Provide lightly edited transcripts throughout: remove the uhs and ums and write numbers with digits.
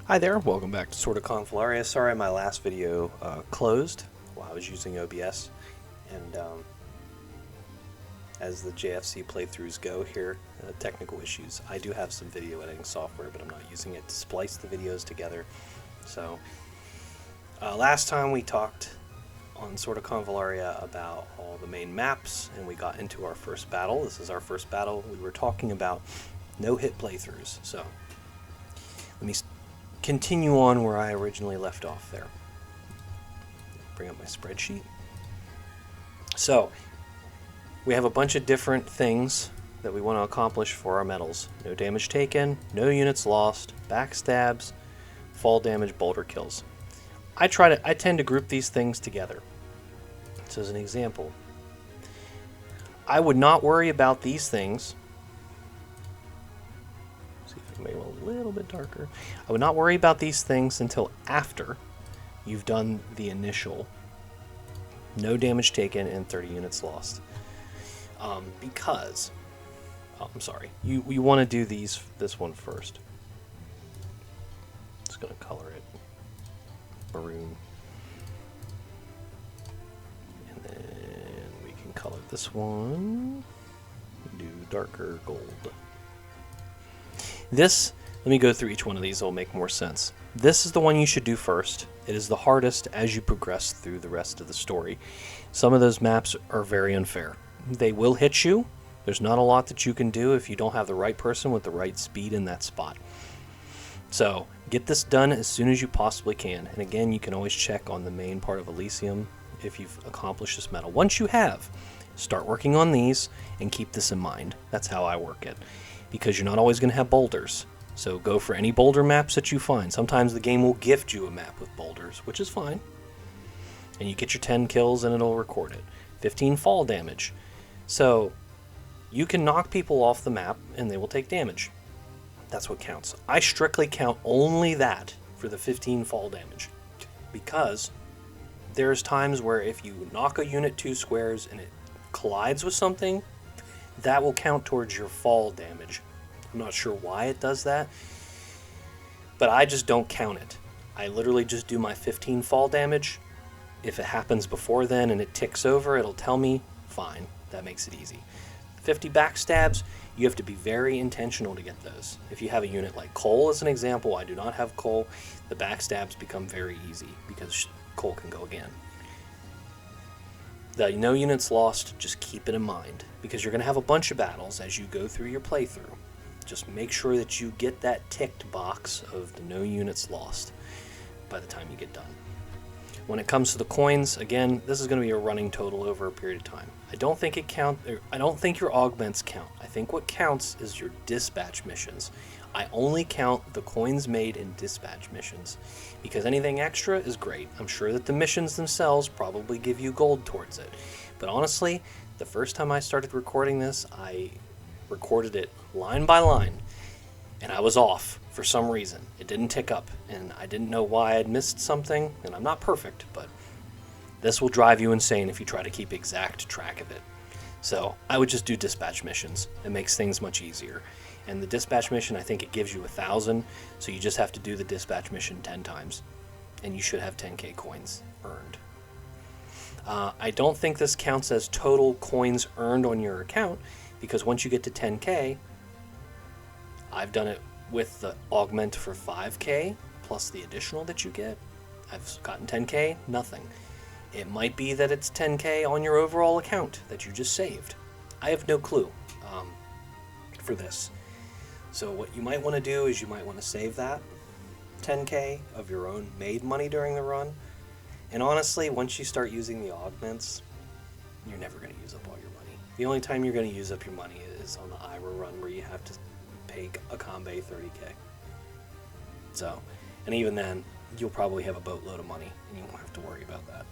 Hi there, welcome back to Convallaria. Sorry my last video closed while I was using OBS, and as the JFC playthroughs go here, technical issues. I do have some video editing software, but I'm not using it to splice the videos together. So, last time we talked on Convallaria about all the main maps, and we got into our first battle. This is our first battle. We were talking about no-hit playthroughs, so let me continue on where I originally left off there. Bring up my spreadsheet. So, we have a bunch of different things that we want to accomplish for our medals. No damage taken, no units lost, backstabs, fall damage, boulder kills. I tend to group these things together. So as an example, I would not worry about these things. See if I can make it a little bit darker. I would not worry about these things until after you've done the initial no damage taken and 30 units lost. Because, I'm sorry, you want to do this one first. Just going to color it maroon. And then we can color this one, do darker gold. Let me go through each one of these, it'll make more sense. This is the one you should do first. It is the hardest as you progress through the rest of the story. Some of those maps are very unfair. They will hit you. There's not a lot that you can do if you don't have the right person with the right speed in that spot. So, get this done as soon as you possibly can. And again, you can always check on the main part of Elysium if you've accomplished this medal. Once you have, start working on these and keep this in mind. That's how I work it. Because you're not always going to have boulders. So go for any boulder maps that you find. Sometimes the game will gift you a map with boulders, which is fine. And you get your 10 kills and it'll record it. 15 fall damage. So you can knock people off the map and they will take damage. That's what counts. I strictly count only that for the 15 fall damage. Because there's times where if you knock a unit 2 squares and it collides with something, that will count towards your fall damage. I'm not sure why it does that, but I just don't count it. I literally just do my 15 fall damage. If it happens before then and it ticks over, it'll tell me, fine, that makes it easy. 50 backstabs, you have to be very intentional to get those. If you have a unit like Cole as an example, I do not have Cole, the backstabs become very easy because Cole can go again. The no units lost, just keep it in mind because you're going to have a bunch of battles as you go through your playthrough. Just make sure that you get that ticked box of the no units lost by the time you get done. When it comes to the coins, again, this is going to be a running total over a period of time. I don't think your augments count. I think what counts is your dispatch missions. I only count the coins made in dispatch missions because anything extra is great. I'm sure that the missions themselves probably give you gold towards it. But honestly, the first time I started recording this, I recorded it line by line and I was off for some reason. It didn't tick up and I didn't know why I'd missed something, and I'm not perfect, but this will drive you insane if you try to keep exact track of it. So I would just do dispatch missions. It makes things much easier. And the dispatch mission, I think it gives you 1,000, so you just have to do the dispatch mission 10 times and you should have 10k coins earned. I don't think this counts as total coins earned on your account because once you get to 10k, I've done it with the augment for 5k plus the additional that you get. I've gotten 10k, nothing. It might be that it's 10k on your overall account that you just saved. I have no clue for this. So what you might want to do is you might want to save that 10k of your own made money during the run. And honestly, once you start using the augments, you're never going to use up all your money. The only time you're going to use up your money is on the Ira run where you have to pay a combe 30k. So, and even then, you'll probably have a boatload of money and you won't have to worry about that.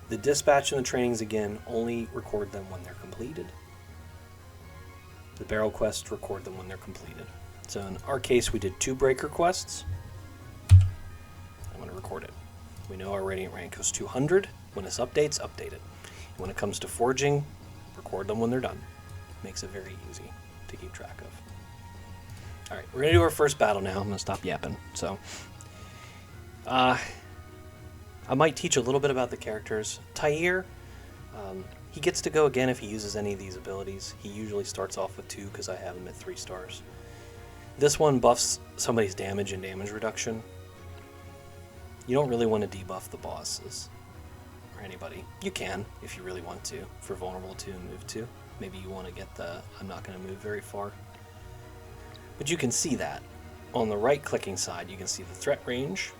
The dispatch and the trainings, again, only record them when they're completed. The barrel quests record them when they're completed. So in our case, we did 2 breaker quests. I'm going to record it. We know our radiant rank goes 200. When this updates, update it. And when it comes to forging, record them when they're done. Makes it very easy to keep track of. Alright, we're going to do our first battle now. I'm going to stop yapping. So, I might teach a little bit about the characters. Tyr, he gets to go again if he uses any of these abilities. He usually starts off with 2 because I have him at 3 stars. This one buffs somebody's damage and damage reduction. You don't really want to debuff the bosses or anybody. You can if you really want to for vulnerable 2 and move 2. Maybe you want to get the I'm not going to move very far. But you can see that. On the right clicking side, you can see the threat range.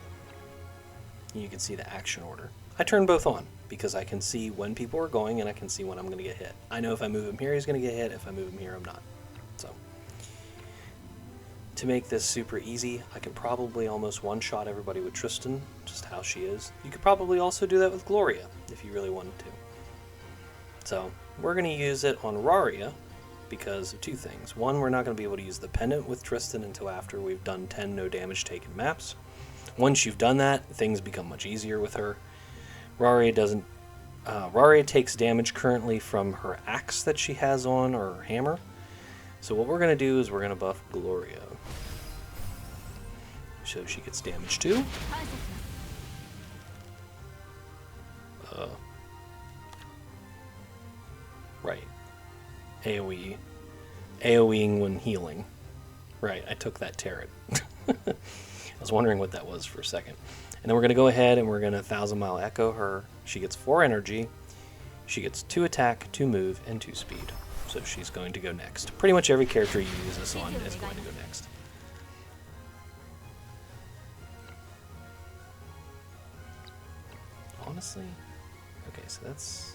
And you can see the action order. I turn both on because I can see when people are going and I can see when I'm going to get hit. I know if I move him here, he's going to get hit. If I move him here, I'm not. So, to make this super easy, I can probably almost one-shot everybody with Tristan, just how she is. You could probably also do that with Gloria if you really wanted to. So, we're going to use it on Raria because of 2 things. One, we're not going to be able to use the pendant with Tristan until after we've done 10 no damage taken maps. Once you've done that, things become much easier with her. Raria doesn't. Raria takes damage currently from her axe that she has on, or her hammer. So what we're going to do is we're going to buff Gloria. So she gets damage too. Right. AoE. AoEing when healing. Right, I took that turret. I was wondering what that was for a second. And then we're going to go ahead and we're going to 1,000 Mile Echo her. She gets 4 energy. She gets 2 attack, 2 move, and 2 speed. So she's going to go next. Pretty much every character you use this on is going to go next. Honestly, okay, so that's...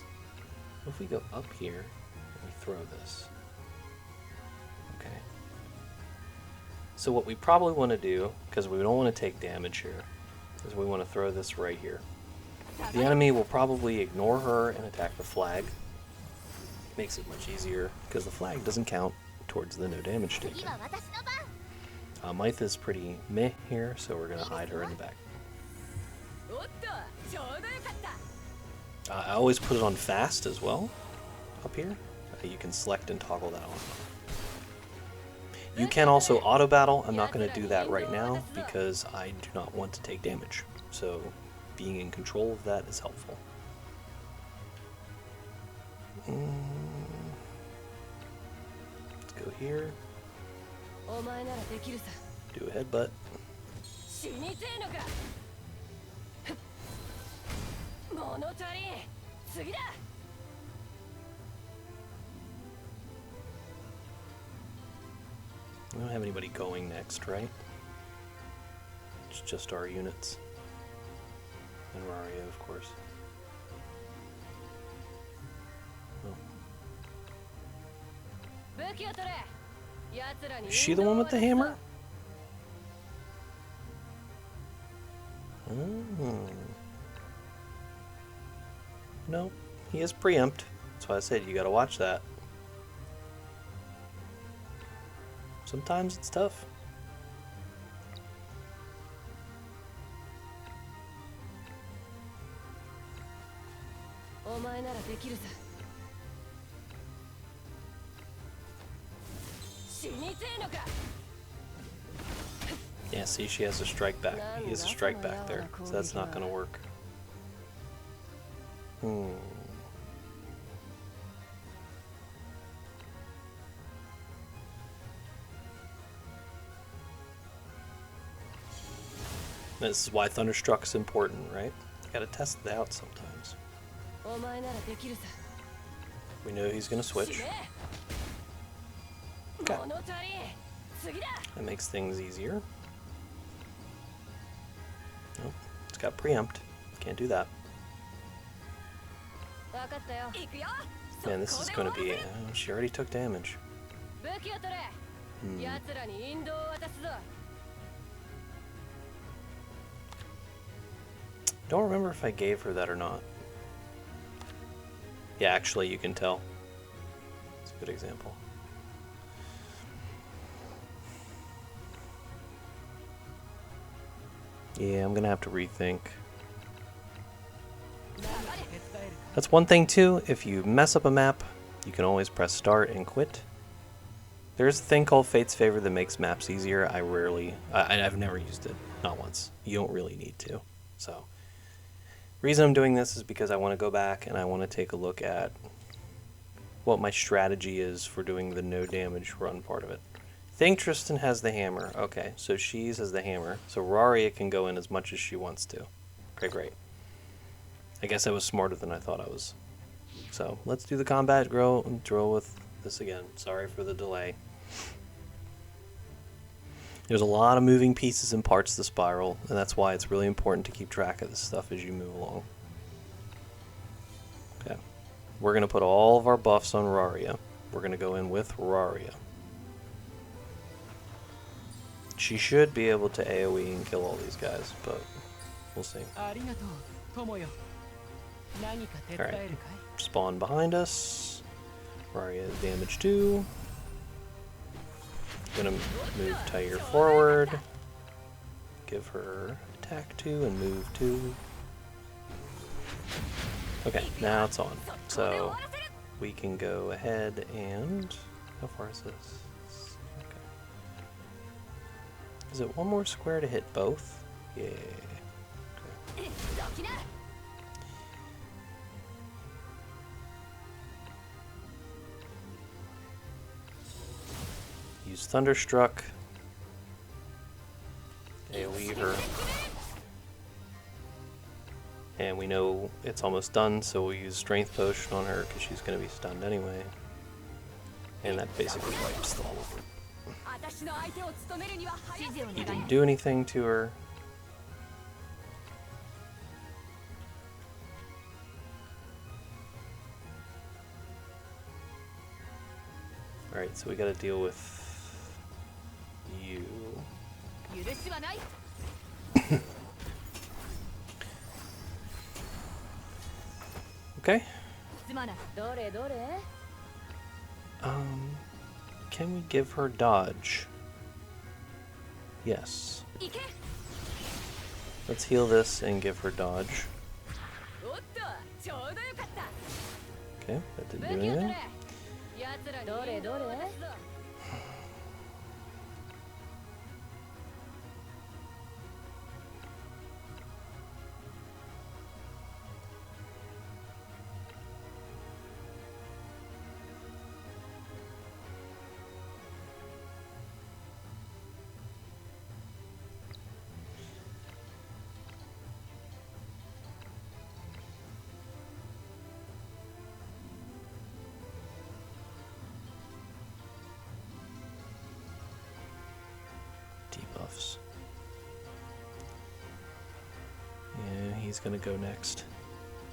If we go up here and we throw this. Okay. So what we probably want to do, because we don't want to take damage here, is we want to throw this right here. The enemy will probably ignore her and attack the flag. Makes it much easier, because the flag doesn't count towards the no damage taken. Mythe is pretty meh here, so we're going to hide her in the back. I always put it on fast as well, up here. You can select and toggle that on. You can also auto battle. I'm not going to do that right now because I do not want to take damage. So being in control of that is helpful. Let's go here. Do a headbutt. We don't have anybody going next, right? It's just our units. And Raria, of course. Oh. Is she the one with the hammer? Oh. No, he is preempt. That's why I said you gotta watch that. Sometimes it's tough. Yeah, see, she has a strike back. He has a strike back there, so that's not gonna work. This is why Thunderstruck's important, right? You gotta test it out sometimes. We know he's gonna switch. Okay. That makes things easier. Nope. It's got preempt. Can't do that. Man, this is gonna be... she already took damage. Don't remember if I gave her that or not. Yeah, actually, you can tell. It's a good example. Yeah, I'm gonna have to rethink. That's one thing too, if you mess up a map, you can always press start and quit. There's a thing called Fate's Favor that makes maps easier. I've never used it, not once. You don't really need to. So, reason I'm doing this is because I want to go back and I want to take a look at what my strategy is for doing the no damage run part of it. I think Tristan has the hammer. Okay, so she's has the hammer. So Raria can go in as much as she wants to. Okay, great. I guess I was smarter than I thought I was. So let's do the combat drill with this again. Sorry for the delay. There's a lot of moving pieces and parts to the spiral, and that's why it's really important to keep track of this stuff as you move along. Okay. We're going to put all of our buffs on Raria. We're going to go in with Raria. She should be able to AoE and kill all these guys, but we'll see. Alright. Spawn behind us. Raria is damage 2. Gonna move Tyre forward. Give her attack 2 and move 2. Okay, now it's on. So we can go ahead and... How far is this? Okay. Is it one more square to hit both? Yeah. Okay. Use Thunderstruck. AoE her. And we know it's almost done, so we'll use Strength Potion on her because she's going to be stunned anyway. And that basically wipes the whole group. He didn't do anything to her. Alright, so we gotta deal with you. Okay. Can we give her dodge? Yes. Let's heal this and give her dodge. Okay, that didn't do anything. Debuffs. Yeah, he's gonna go next.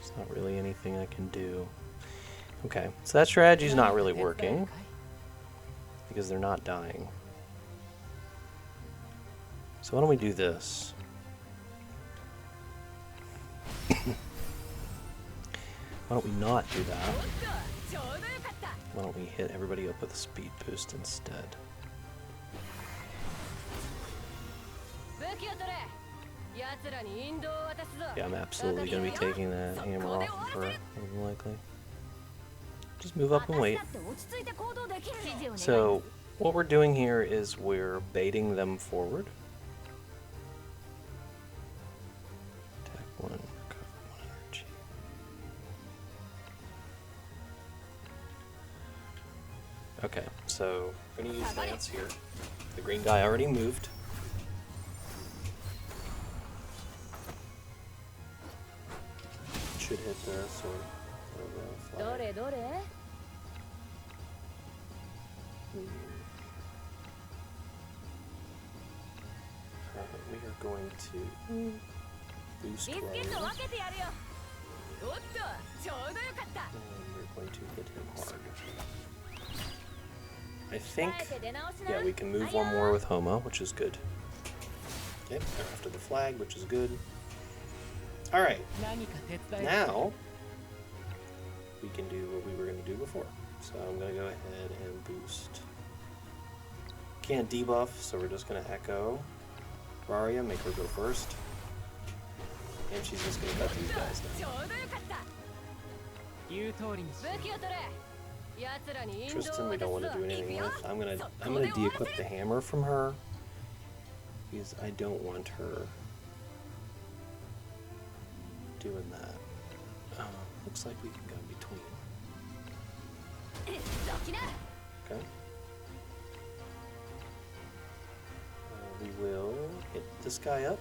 There's not really anything I can do. Okay, so that strategy's not really working because they're not dying. So why don't we do this? Why don't we not do that? Why don't we hit everybody up with a speed boost instead? Yeah, I'm absolutely going to be taking that hammer off of her, more than likely. Just move up and wait. So, what we're doing here is we're baiting them forward. Attack 1, recover 1 energy. Okay, so we're going to use Lance here. The green guy already moved. Should hit the sword or the flag. We are going to boost Ryan. And we're going to hit him hard. I think, yeah, we can move one more with Homa, which is good. Okay, they're after the flag, which is good. Alright, now we can do what we were going to do before. So I'm going to go ahead and boost. Can't debuff, so we're just going to echo Raria, make her go first. And she's just going to cut these guys down. Tristan, we don't want to do anything with. I'm gonna de-equip the hammer from her because I don't want her doing that. Looks like we can go in between. Okay. We will hit this guy up.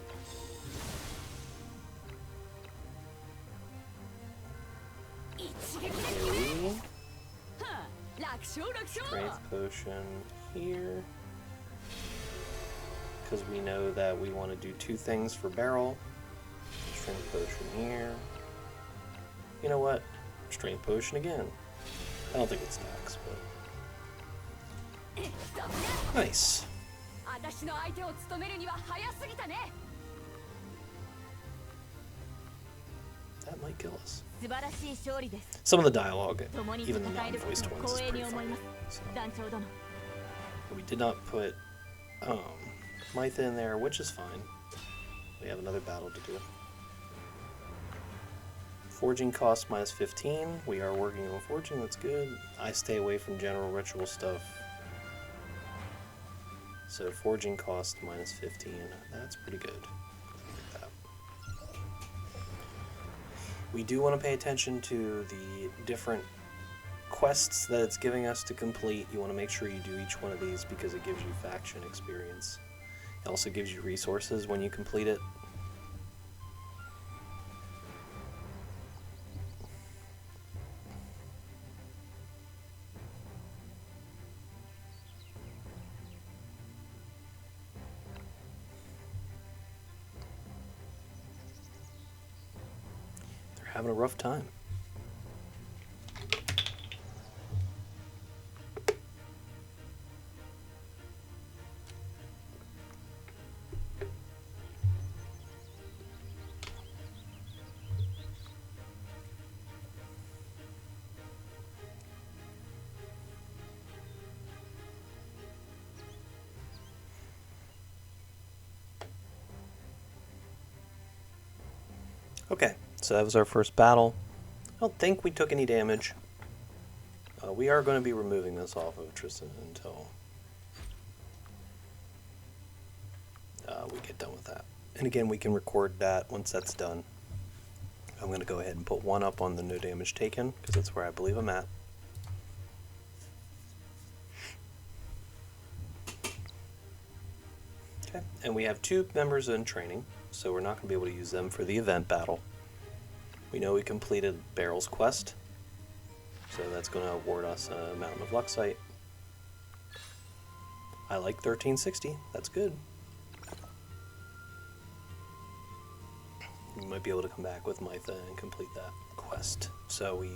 Okay. Strength potion here. Because we know that we want to do two things for barrel. Strength potion here. You know what? Strength potion again. I don't think it stacks, but... Nice. That might kill us. Some of the dialogue, even the non-voiced ones, is pretty funny. So. We did not put Mytha in there, which is fine. We have another battle to do. Forging cost minus 15. We are working on forging, that's good. I stay away from general ritual stuff. So forging cost minus 15. That's pretty good. Like that. We do want to pay attention to the different quests that it's giving us to complete. You want to make sure you do each one of these because it gives you faction experience. It also gives you resources when you complete it. Having a rough time. Okay. So that was our first battle. I don't think we took any damage. We are going to be removing this off of Tristan until we get done with that. And again, we can record that once that's done. I'm going to go ahead and put one up on the no damage taken, because that's where I believe I'm at. Okay, and we have 2 members in training, so we're not going to be able to use them for the event battle. We know we completed Barrel's quest, so that's going to award us a Mountain of Luxite. I like 1360, that's good. We might be able to come back with Mytha and complete that quest. So we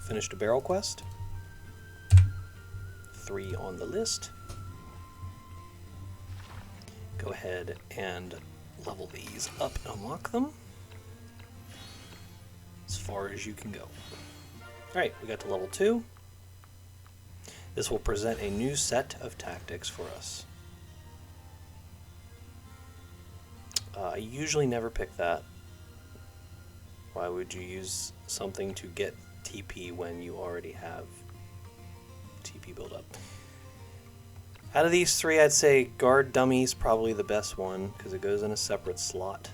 finished a Barrel quest. 3 on the list. Go ahead and level these up and unlock them. As far as you can go. Alright, we got to level 2. This will present a new set of tactics for us. I usually never pick that. Why would you use something to get TP when you already have TP build up? Out of these 3, I'd say Guard Dummy's probably the best one because it goes in a separate slot.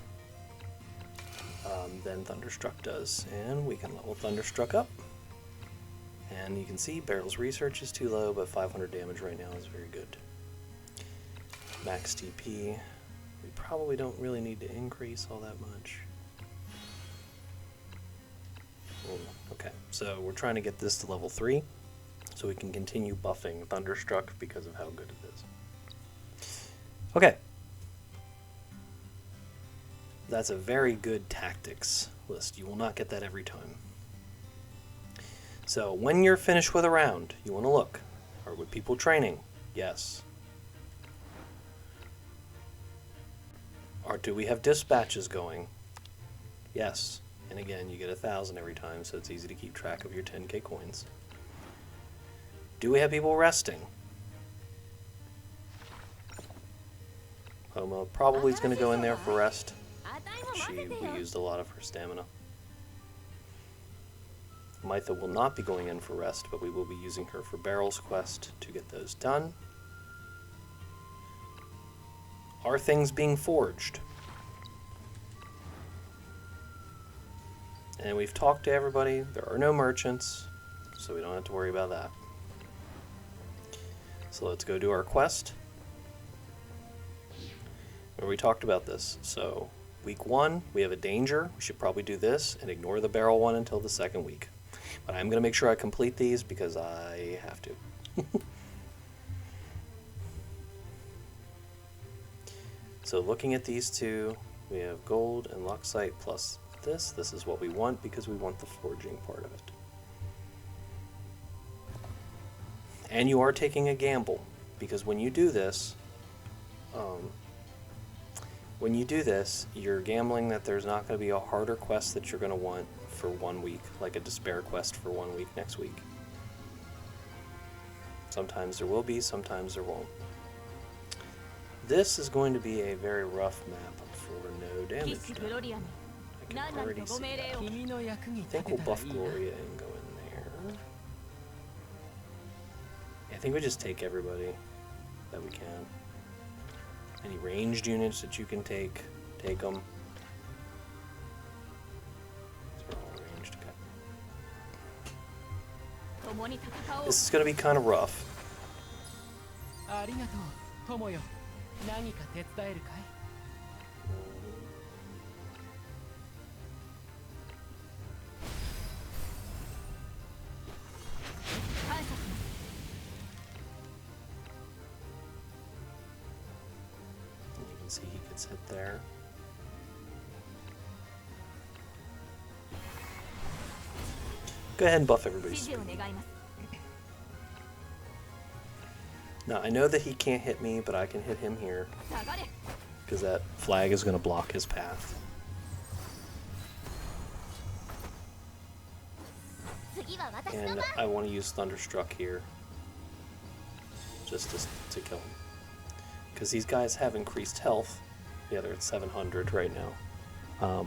Than Thunderstruck does. And we can level Thunderstruck up. And you can see Barrel's research is too low, but 500 damage right now is very good. Max TP. We probably don't really need to increase all that much. Okay, so we're trying to get this to level 3 so we can continue buffing Thunderstruck because of how good it is. Okay. That's a very good tactics list. You will not get that every time. So when you're finished with a round, you want to look. Are with people training? Yes. Or do we have dispatches going? Yes. And again, you get 1,000 every time, so it's easy to keep track of your 10k coins. Do we have people resting? Homo probably is going to go in there for rest. We used a lot of her stamina. Mytha will not be going in for rest, but we will be using her for Barrel's quest to get those done. Are things being forged? And we've talked to everybody. There are no merchants, so we don't have to worry about that. So let's go do our quest. Where we talked about this. So week 1, we have a danger. We should probably do this and ignore the barrel one until the second week. But I'm going to make sure I complete these because I have to. So looking at these two, we have gold and luxite plus this. This is what we want because we want the forging part of it. And you are taking a gamble because when you do this, you're gambling that there's not going to be a harder quest that you're going to want for 1 week, like a despair quest for 1 week next week. Sometimes there will be, sometimes there won't. This is going to be a very rough map for no damage done. I can already see that. I think we'll buff Gloria and go in there. Yeah, I think we just take everybody that we can. Any ranged units that you can take them. These are all ranged. Okay. This is going to be kind of rough. See, he gets hit there. Go ahead and buff everybody's speed. Now, I know that he can't hit me, but I can hit him here. Because that flag is going to block his path. And I want to use Thunderstruck here. Just to kill him. Because these guys have increased health. Yeah, they're at 700 right now.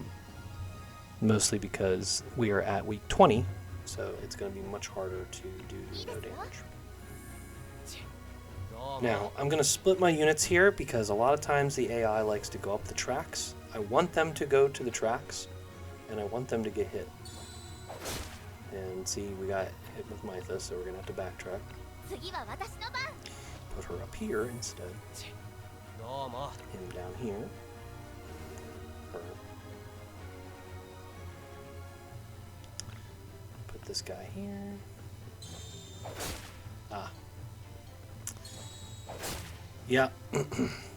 Mostly because we are at week 20, so it's going to be much harder to do no damage. Now, I'm going to split my units here because a lot of times the AI likes to go up the tracks. I want them to go to the tracks, and I want them to get hit. And see, we got hit with Mytha, so we're going to have to backtrack. Put her up here instead. Him down here. Her. Put this guy here. Ah. Yeah.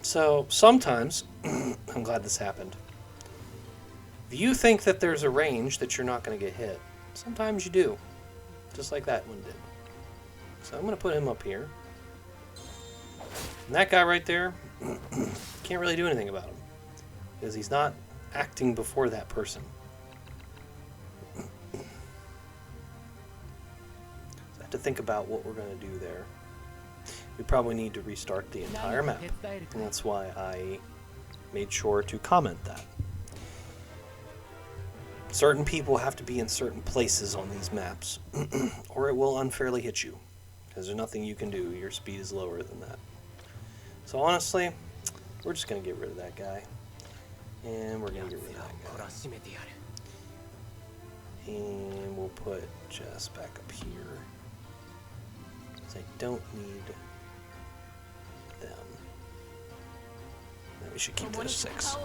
So sometimes, I'm glad this happened. If you think that there's a range that you're not going to get hit, sometimes you do. Just like that one did. So I'm going to put him up here. And that guy right there, can't really do anything about him. Because he's not acting before that person. So I have to think about what we're going to do there. We probably need to restart the entire map. And that's why I made sure to comment that. Certain people have to be in certain places on these maps, or it will unfairly hit you. Because there's nothing you can do. Your speed is lower than that. So honestly, we're just going to get rid of that guy. And we're going to get rid of that guy. And we'll put Jess back up here. Because I don't need them. Now we should keep those 6.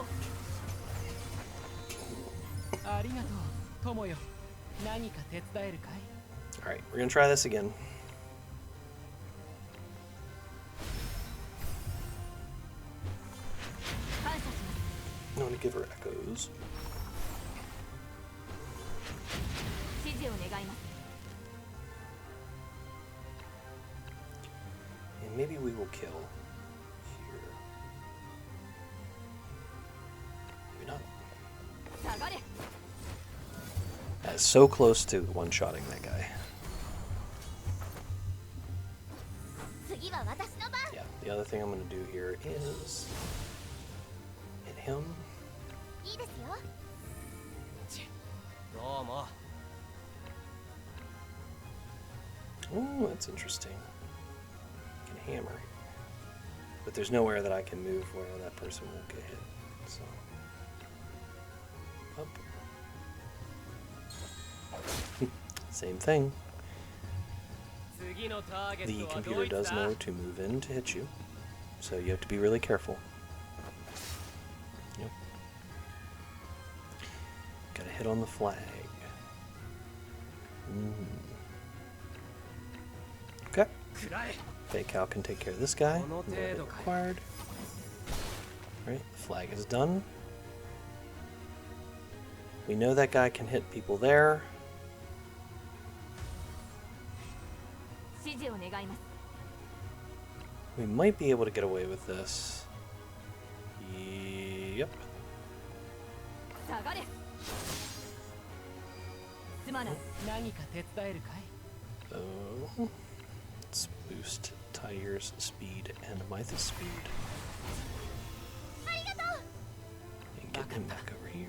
Alright, we're going to try this again. I'm going to give her echoes. And maybe we will kill here. Maybe not. That is so close to one-shotting that guy. Yeah, the other thing I'm going to do here is hit him. Oh, that's interesting. I can hammer. But there's nowhere that I can move where that person won't get hit. So, up. Same thing. The computer does know to move in to hit you, so you have to be really careful. Yep. Gotta hit on the flag. Okay. Fake Cow can take care of this guy. No hit required. Right, the flag is done. We know that guy can hit people there. We might be able to get away with this. Yep. Oh. Let's boost Tiger's speed and Mytha's speed. And get him back over here.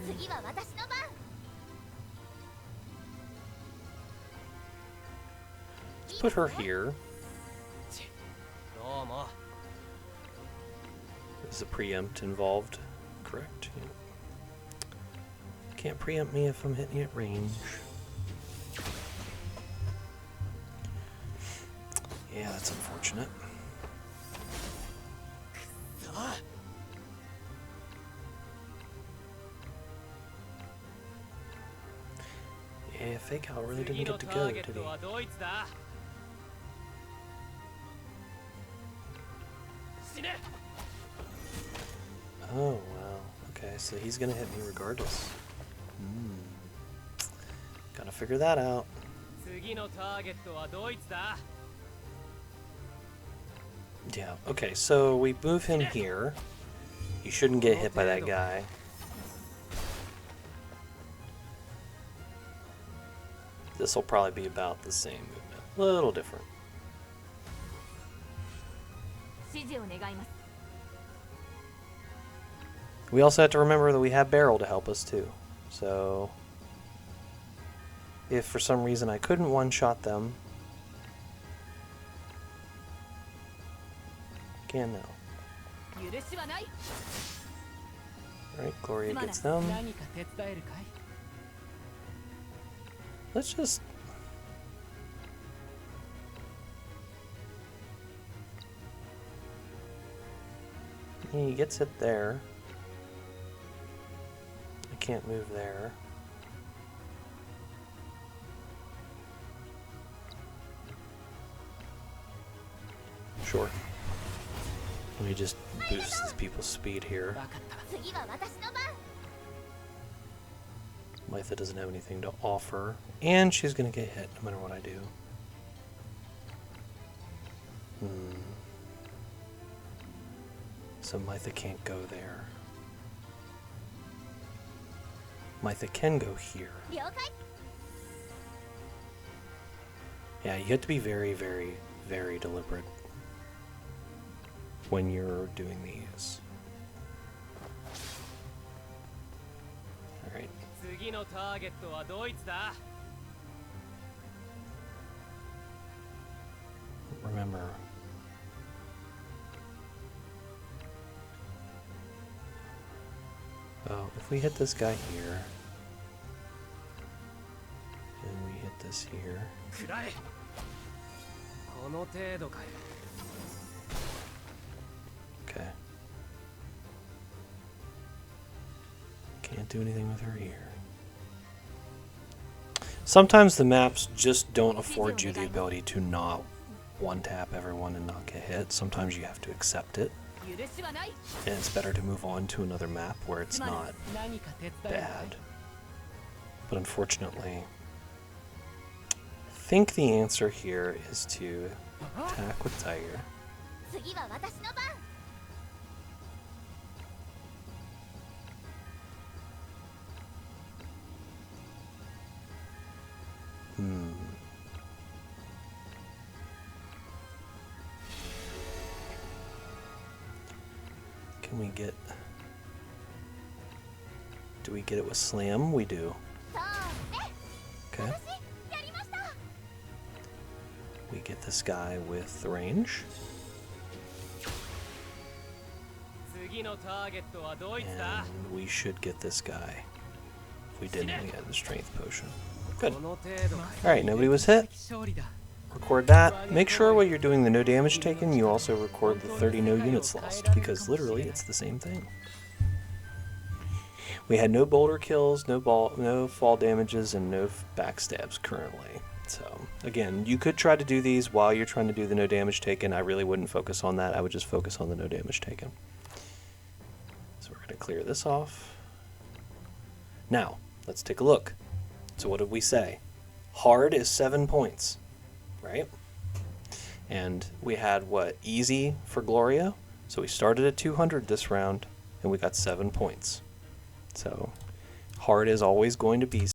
Let's put her here. Is a preempt involved? Correct. Yeah. Can't preempt me if I'm hitting at range. Yeah, that's unfortunate. Yeah, Fake Out really didn't get to go, did he? Oh, wow. Okay, so he's gonna hit me regardless. Gotta figure that out. Yeah, okay, so we move him here. You shouldn't get hit by that guy. This will probably be about the same movement. A little different. We also have to remember that we have Barrel to help us too. So, if for some reason I couldn't one-shot them, I can now. Alright, Gloria gets them. Let's just... He gets it there. I can't move there. Sure. Let me just boost these people's speed here. Mytha doesn't have anything to offer, and she's gonna get hit no matter what I do. So Mytha can't go there. Mytha can go here. Yeah, you have to be very, very, very deliberate when you're doing these. Alright. Remember. Oh, if we hit this guy here, and we hit this here. Okay. Can't do anything with her here. Sometimes the maps just don't afford you the ability to not one-tap everyone and not get hit. Sometimes you have to accept it. And it's better to move on to another map where it's not bad. But unfortunately, I think the answer here is to attack with Tiger. Can we get... Do we get it with Slam? We do. Okay. get this guy with the range. And we should get this guy. If we didn't, we had the strength potion. Good. Alright, nobody was hit. Record that. Make sure while you're doing the no damage taken, you also record the 30 no units lost, because literally it's the same thing. We had no boulder kills, no fall damages, and no backstabs currently. So, again, you could try to do these while you're trying to do the no damage taken. I really wouldn't focus on that. I would just focus on the no damage taken. So we're going to clear this off. Now, let's take a look. So what did we say? Hard is 7 points, right? And we had, what, easy for Gloria? So we started at 200 this round, and we got 7 points. So hard is always going to be